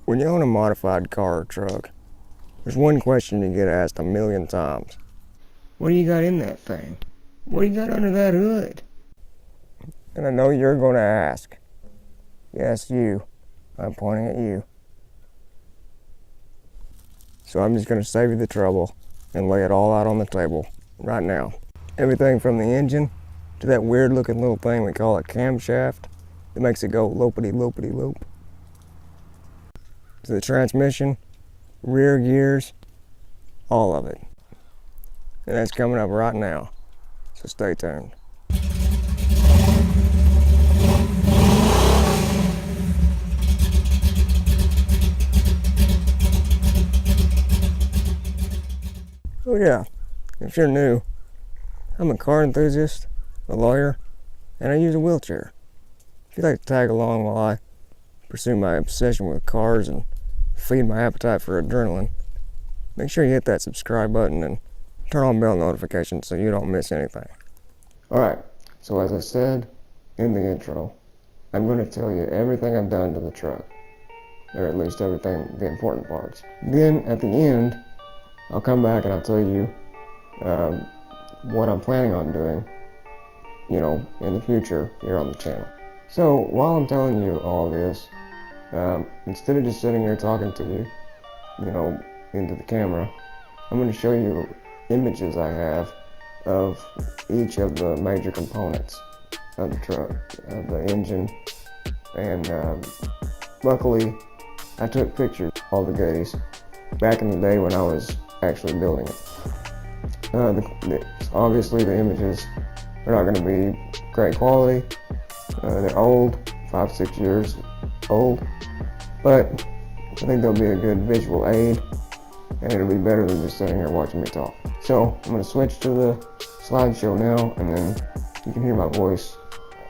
When you own a modified car or truck, there's one question you get asked a million times. What do you got in that thing? What do you got under that hood? And I know you're going to ask. Yes, you. I'm pointing at you. So I'm just going to save you the trouble and lay it all out on the table right now. Everything from the engine to that weird looking little thing we call a camshaft that makes it go lopity-lopity-lope. To the transmission, rear gears, all of it. And that's coming up right now, so stay tuned. Oh yeah, if you're new, I'm a car enthusiast, a lawyer, and I use a wheelchair. If you'd like to tag along while I pursue my obsession with cars and feed my appetite for adrenaline, make sure you hit that subscribe button and turn on bell notifications so you don't miss anything. Alright, so as I said in the intro, I'm going to tell you everything I've done to the truck, or at least everything, the important parts. Then at the end, I'll come back and I'll tell you what I'm planning on doing, in the future here on the channel. So while I'm telling you all this, instead of just sitting here talking to you, into the camera, I'm going to show you images I have of each of the major components of the truck, of the engine, and luckily I took pictures of all the goodies back in the day when I was actually building it. Obviously the images are not going to be great quality. They're old, 5-6 years old, but I think they'll be a good visual aid, and it'll be better than just sitting here watching me talk. So I'm going to switch to the slideshow now, and then you can hear my voice.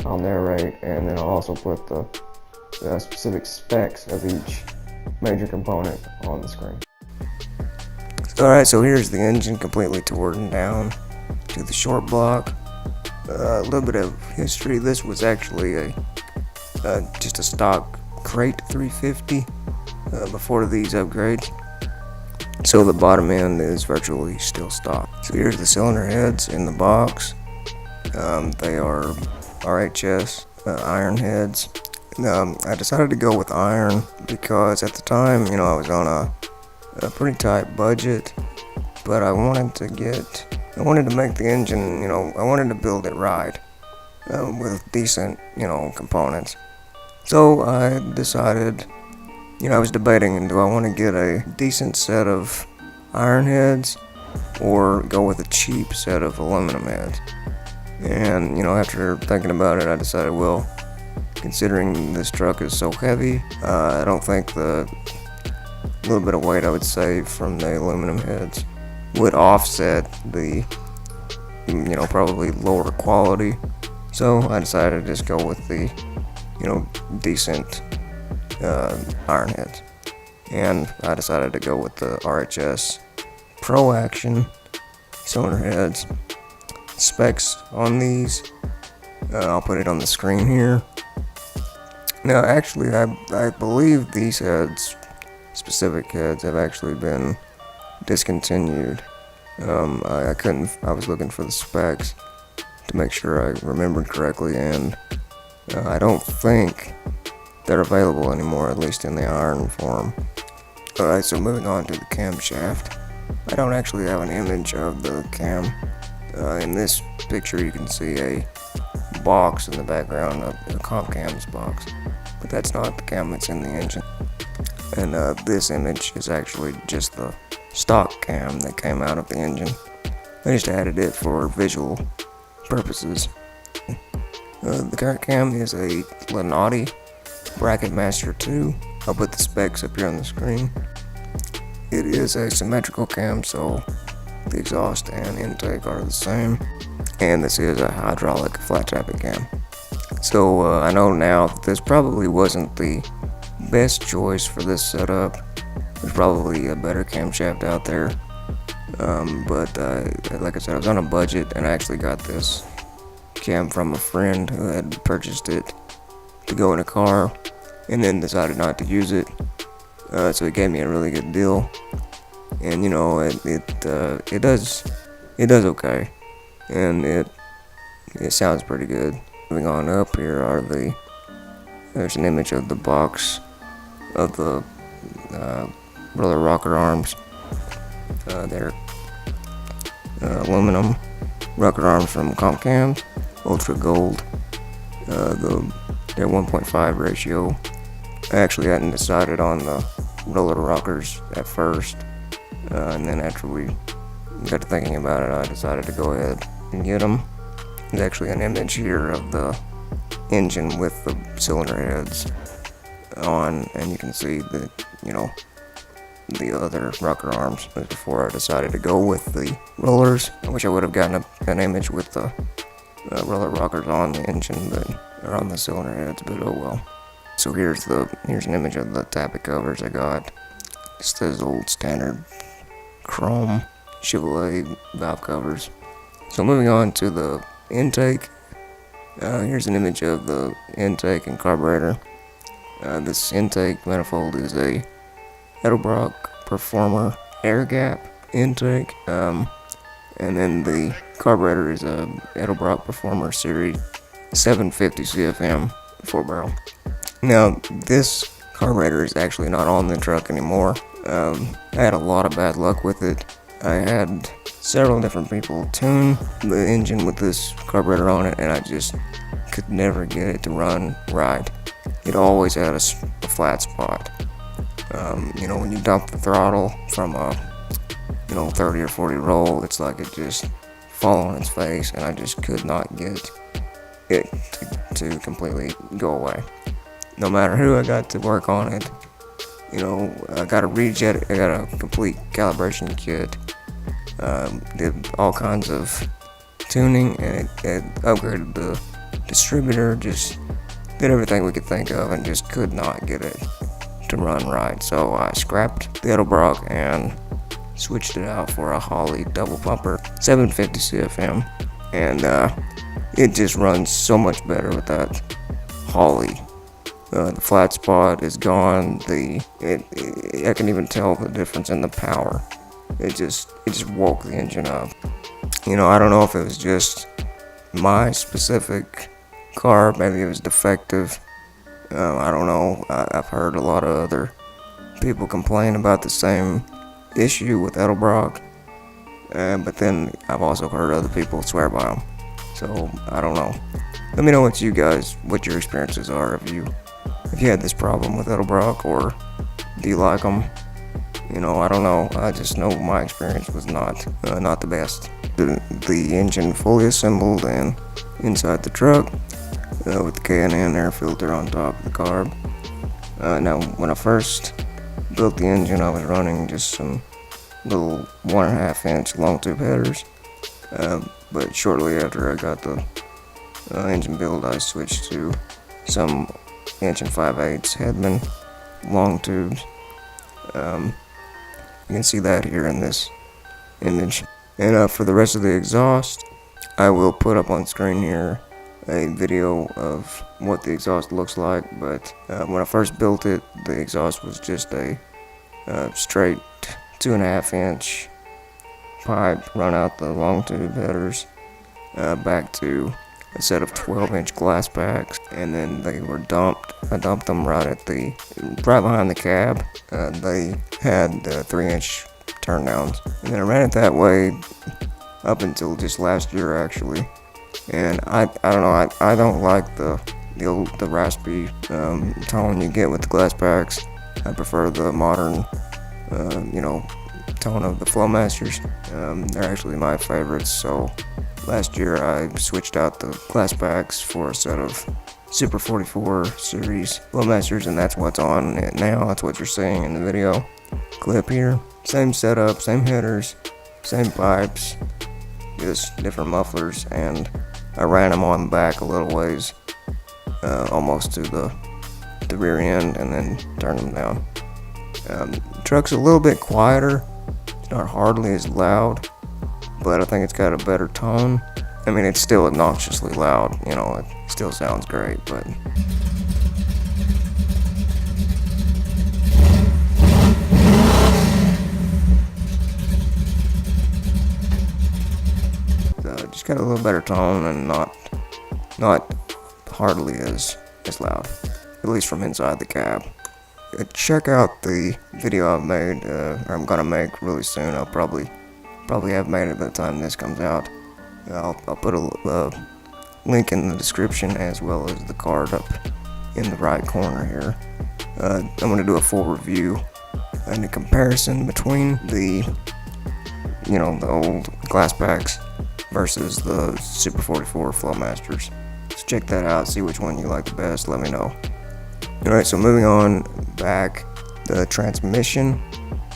I'll narrate, and then I'll also put the specific specs of each major component on the screen. Alright, so here's the engine completely torn down to the short block. A little bit of history. This was actually just a stock crate 350 before these upgrades. So the bottom end is virtually still stock. So here's the cylinder heads in the box. They are RHS iron heads. I decided to go with iron because at the time, I was on a pretty tight budget, but I wanted to make the engine, I wanted to build it right, with decent, components. So I decided, I was debating, do I want to get a decent set of iron heads or go with a cheap set of aluminum heads? And, after thinking about it, I decided, well, considering this truck is so heavy, I don't think the little bit of weight I would save from the aluminum heads would offset the, probably lower quality. So I decided to just go with the, decent iron heads. And I decided to go with the RHS Pro Action cylinder heads. Specs on these, I'll put it on the screen here. Now actually I believe these heads, specific heads, have actually been discontinued. I was looking for the specs to make sure I remembered correctly, and I don't think they're available anymore, at least in the iron form. Alright, so moving on to the camshaft. I don't actually have an image of the cam. In this picture you can see a box in the background, a comp cam's box, but that's not the cam that's in the engine. And this image is actually just the stock cam that came out of the engine. I just added it for visual purposes. The current cam is a Lenati Bracket Master 2. I'll put the specs up here on the screen. It is a symmetrical cam, so the exhaust and intake are the same. And this is a hydraulic flat tapping cam. So I know now that this probably wasn't the best choice for this setup. There's probably a better camshaft out there, but like I said, I was on a budget, and I actually got this cam from a friend who had purchased it to go in a car and then decided not to use it, so it gave me a really good deal. And you know, it does okay, and it sounds pretty good. Moving on up, here are there's an image of the box of the roller rocker arms. They're aluminum rocker arms from Camshaft, Ultra Gold. They're 1.5 ratio. I actually hadn't decided on the roller rockers at first, and then after we got to thinking about it, I decided to go ahead and get them. There's actually an image here of the engine with the cylinder heads on, and you can see that, you know, the other rocker arms. Before I decided to go with the rollers, I wish I would have gotten an image with the roller rockers on the engine, or on the cylinder heads, but oh well. So here's an image of the tappet covers I got. It's those old standard chrome Chevrolet valve covers. So moving on to the intake. Here's an image of the intake and carburetor. This intake manifold is a Edelbrock Performer air gap intake, and then the carburetor is a Edelbrock Performer Series 750 CFM 4-barrel. Now, this carburetor is actually not on the truck anymore. I had a lot of bad luck with it. I had several different people tune the engine with this carburetor on it, and I just could never get it to run right. It always had a flat spot. You know, when you dump the throttle from a 30 or 40 roll, it's like it just fall on its face, and I just could not get it to completely go away. No matter who I got to work on it, you know, I got a rejet, I got a complete calibration kit, did all kinds of tuning, and it upgraded the distributor, just did everything we could think of, and just could not get it to run right. So I scrapped the Edelbrock and switched it out for a Holley double pumper 750 CFM, and it just runs so much better with that Holley. The flat spot is gone. I can even tell the difference in the power. It just woke the engine up. You know, I don't know if it was just my specific car, maybe it was defective. I don't know. I've heard a lot of other people complain about the same issue with Edelbrock, but then I've also heard other people swear by them. So I don't know. Let me know what your experiences are. If you had this problem with Edelbrock, or do you like them? You know, I don't know. I just know my experience was not the best. The engine fully assembled and inside the truck, with the K&N air filter on top of the carb. Now, when I first built the engine, I was running just some little 1.5 inch long tube headers. But shortly after I got the engine build, I switched to some 1 5/8 Headman long tubes. You can see that here in this image. And for the rest of the exhaust, I will put up on screen here a video of what the exhaust looks like. But when I first built it, the exhaust was just a straight 2.5 inch pipe run out the long tube headers back to a set of 12 inch glass packs, and then they were dumped. I dumped them right behind the cab. They had 3 inch turn downs, and then I ran it that way up until just last year, actually. And I don't know, I don't like the raspy tone you get with the glass packs. I prefer the modern tone of the Flowmasters. They're actually my favorites. So last year I switched out the glass packs for a set of Super 44 series Flowmasters, and that's what's on it now. That's what you're seeing in the video clip here. Same setup, same headers, same pipes, just different mufflers, and I ran them on back a little ways, almost to the rear end, and then turned them down. The truck's a little bit quieter. It's not hardly as loud, but I think it's got a better tone. I mean, it's still obnoxiously loud, you know, it still sounds great, but just got a little better tone and not hardly as loud, at least from inside the cab. Check out the video I've made, or I'm gonna make really soon. I'll probably have made it by the time this comes out. I'll put a link in the description as well as the card up in the right corner here. I'm gonna do a full review and a comparison between the old glass packs versus the Super 44 Flowmasters. So check that out, see which one you like the best, let me know. Alright, so moving on back, the transmission.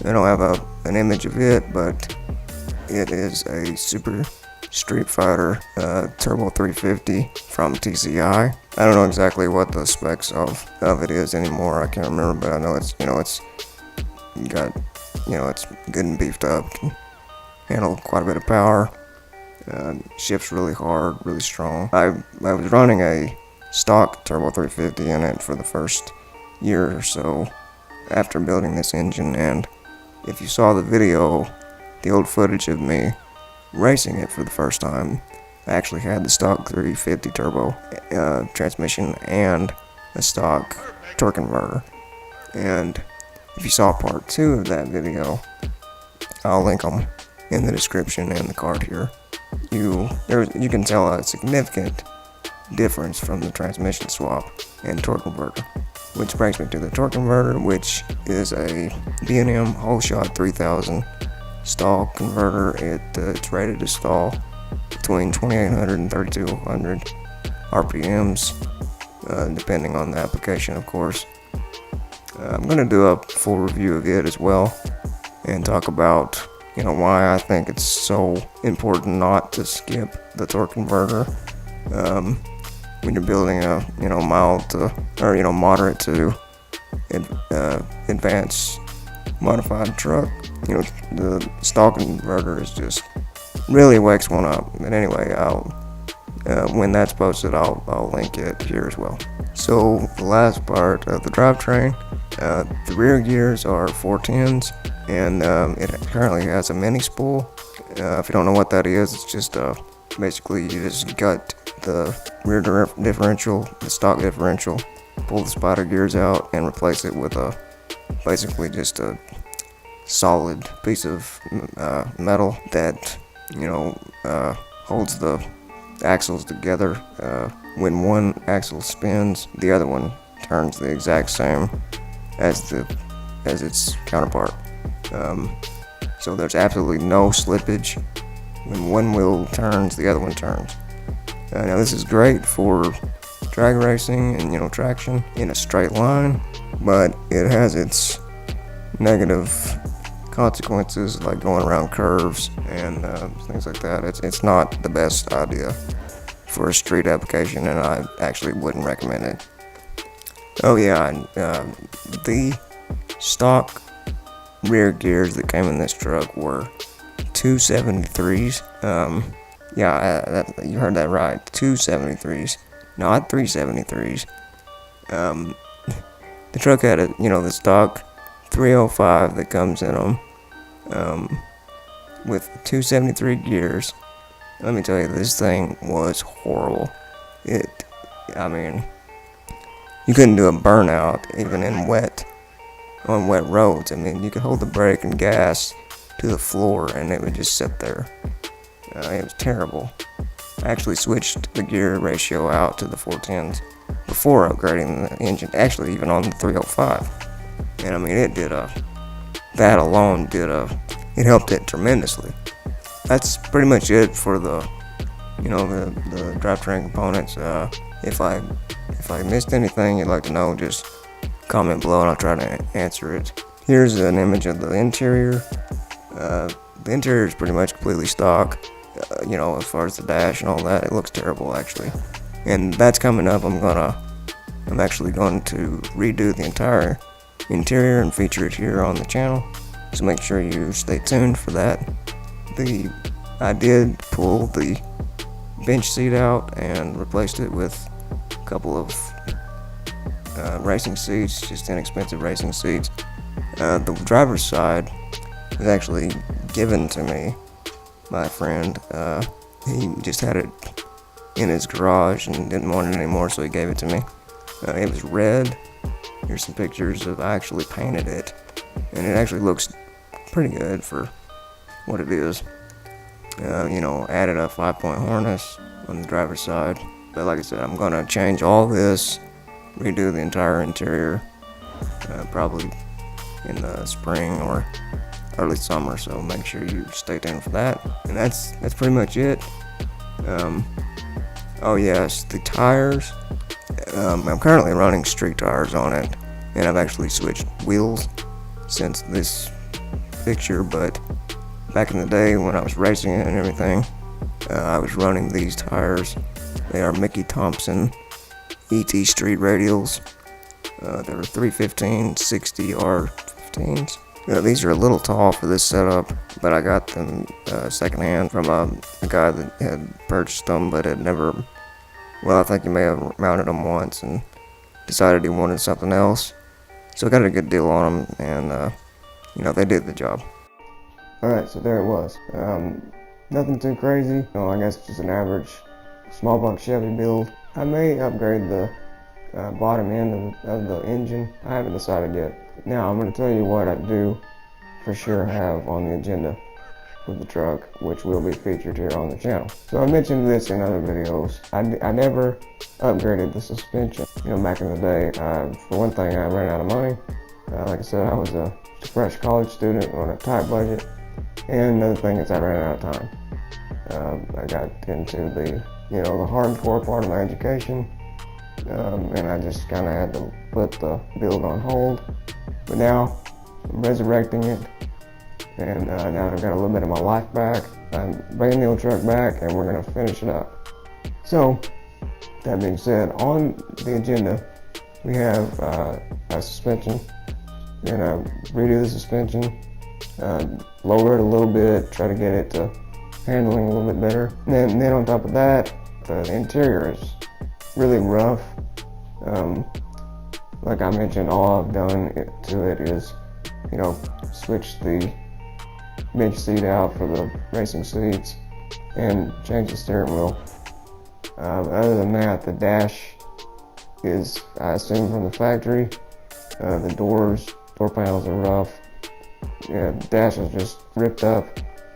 I don't have an image of it, but it is a Super Street Fighter Turbo 350 from TCI. I don't know exactly what the specs of it is anymore, I can't remember, but I know it's good and beefed up, can handle quite a bit of power, shifts really hard, really strong. I was running a stock Turbo 350 in it for the first year or so after building this engine, and if you saw the video, the old footage of me racing it for the first time, I actually had the stock 350 turbo transmission and a stock torque converter. And if you saw part 2 of that video, I'll link them in the description and the card here. You can tell a significant difference from the transmission swap and torque converter, which brings me to the torque converter, which is a B&M whole shot 3000 stall converter. It's rated to stall between 2800 and 3200 RPMs, depending on the application, of course. I'm going to do a full review of it as well and talk about why I think it's so important not to skip the torque converter when you're building a mild to or moderate to advanced modified truck. The stall converter is just really wakes one up. But anyway, when that's posted, I'll link it here as well. So the last part of the drivetrain, the rear gears are 410s, and it currently has a mini spool. If you don't know what that is, it's just basically you just gut the rear differential, the stock differential, pull the spider gears out, and replace it with basically just a solid piece of metal that holds the axles together. When one axle spins, the other one turns the exact same as its counterpart. So there's absolutely no slippage. When one wheel turns, the other one turns. Now this is great for drag racing and traction in a straight line, but it has its negative consequences, like going around curves and things like that. It's not the best idea for a street application, and I actually wouldn't recommend it. Oh yeah, the stock rear gears that came in this truck were 273s. You heard that right, 273s, not 373s. The truck had the stock 305 that comes in them, with 273 gears. Let me tell you, this thing was horrible. You couldn't do a burnout even on wet roads. You could hold the brake and gas to the floor and it would just sit there. It was terrible. I actually switched the gear ratio out to the 410s before upgrading the engine, actually even on the 305. And that alone it helped it tremendously. That's pretty much it for the drivetrain components. If I missed anything you'd like to know, just comment below and I'll try to answer it. Here's an image of the interior. The interior is pretty much completely stock. As far as the dash and all that, it looks terrible actually. And that's coming up. I'm actually going to redo the entire interior and feature it here on the channel. So make sure you stay tuned for that. I did pull the bench seat out and replaced it with a couple of racing seats, just inexpensive racing seats. The driver's side was actually given to me by a friend. He just had it in his garage and didn't want it anymore, so he gave it to me. It was red. Here's some pictures of I actually painted it, and it actually looks pretty good for what it is. Added a 5-point harness on the driver's side. But like I said, I'm gonna change all this, redo the entire interior, probably in the spring or early summer. So make sure you stay tuned for that. And that's pretty much it. Oh yes, the tires. I'm currently running street tires on it, and I've actually switched wheels since this picture, but back in the day when I was racing it and everything, I was running these tires. They are Mickey Thompson ET Street Radials. They were 315 60 R15s. These are a little tall for this setup, but I got them secondhand from a guy that had purchased them but had never, well, I think he may have mounted them once and decided he wanted something else. So I got a good deal on them, and they did the job. Alright, so there it was. Nothing too crazy. I guess just an average small block Chevy build. I may upgrade the bottom end of the engine. I haven't decided yet. Now I'm going to tell you what I do for sure have on the agenda with the truck, which will be featured here on the channel. So I mentioned this in other videos. I never upgraded the suspension. Back in the day, for one thing, I ran out of money. Like I said, I was a fresh college student on a tight budget. And another thing is I ran out of time. I got into the hardcore part of my education, and I just kind of had to put the build on hold. But now I'm resurrecting it, and now I've got a little bit of my life back. I'm bringing the old truck back, and we're going to finish it up. So, that being said, on the agenda, we have a suspension. We're going to redo the suspension, lower it a little bit, try to get it to handling a little bit better. And then on top of that, the interior is really rough. Like I mentioned, all I've done to it is, switch the bench seat out for the racing seats and change the steering wheel. Other than that, the dash is, I assume, from the factory. The door panels are rough. Yeah, the dash is just ripped up.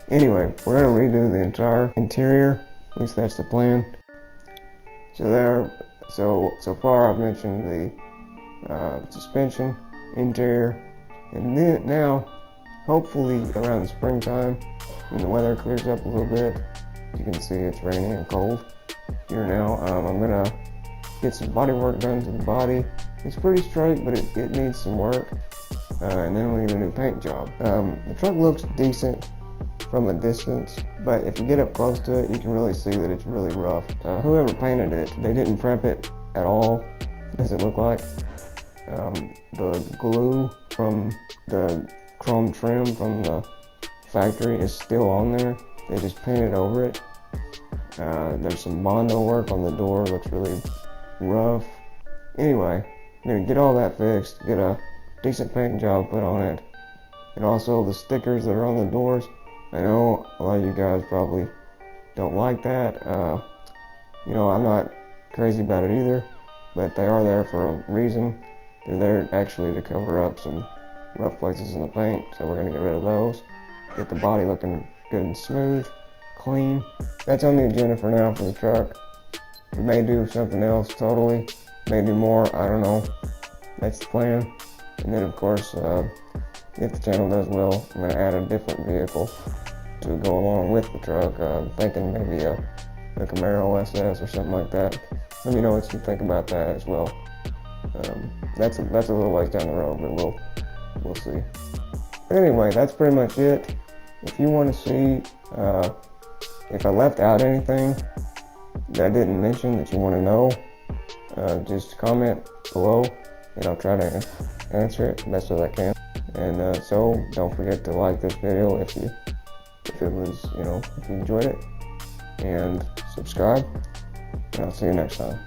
Anyway, we're gonna redo the entire interior. At least that's the plan. So far I've mentioned the suspension, interior, and then now, hopefully around the springtime, when the weather clears up a little bit, you can see it's raining and cold here now. I'm gonna get some body work done to the body. It's pretty straight, but it needs some work. And then we need a new paint job. The truck looks decent from a distance, but if you get up close to it, you can really see that it's really rough. Whoever painted it, they didn't prep it at all, does it look like. The glue from the chrome trim from the factory is still on there. They just painted over it. There's some Bondo work on the door, looks really rough. Anyway, I'm gonna get all that fixed, get a decent paint job put on it. And also the stickers that are on the doors. I know a lot of you guys probably don't like that. I'm not crazy about it either, but they are there for a reason. They're there actually to cover up some rough places in the paint, so we're gonna get rid of those. Get the body looking good and smooth, clean. That's on the agenda for now for the truck. We may do something else totally, may do more, I don't know. That's the plan. And then of course, if the channel does well, I'm going to add a different vehicle to go along with the truck. I'm thinking maybe a Camaro SS or something like that. Let me know what you think about that as well. That's a little ways down the road, but we'll see. But anyway, that's pretty much it. If you want to see if I left out anything that I didn't mention that you want to know, just comment below and I'll try to answer it best as I can. And so don't forget to like this video if you enjoyed it, and subscribe, and I'll see you next time.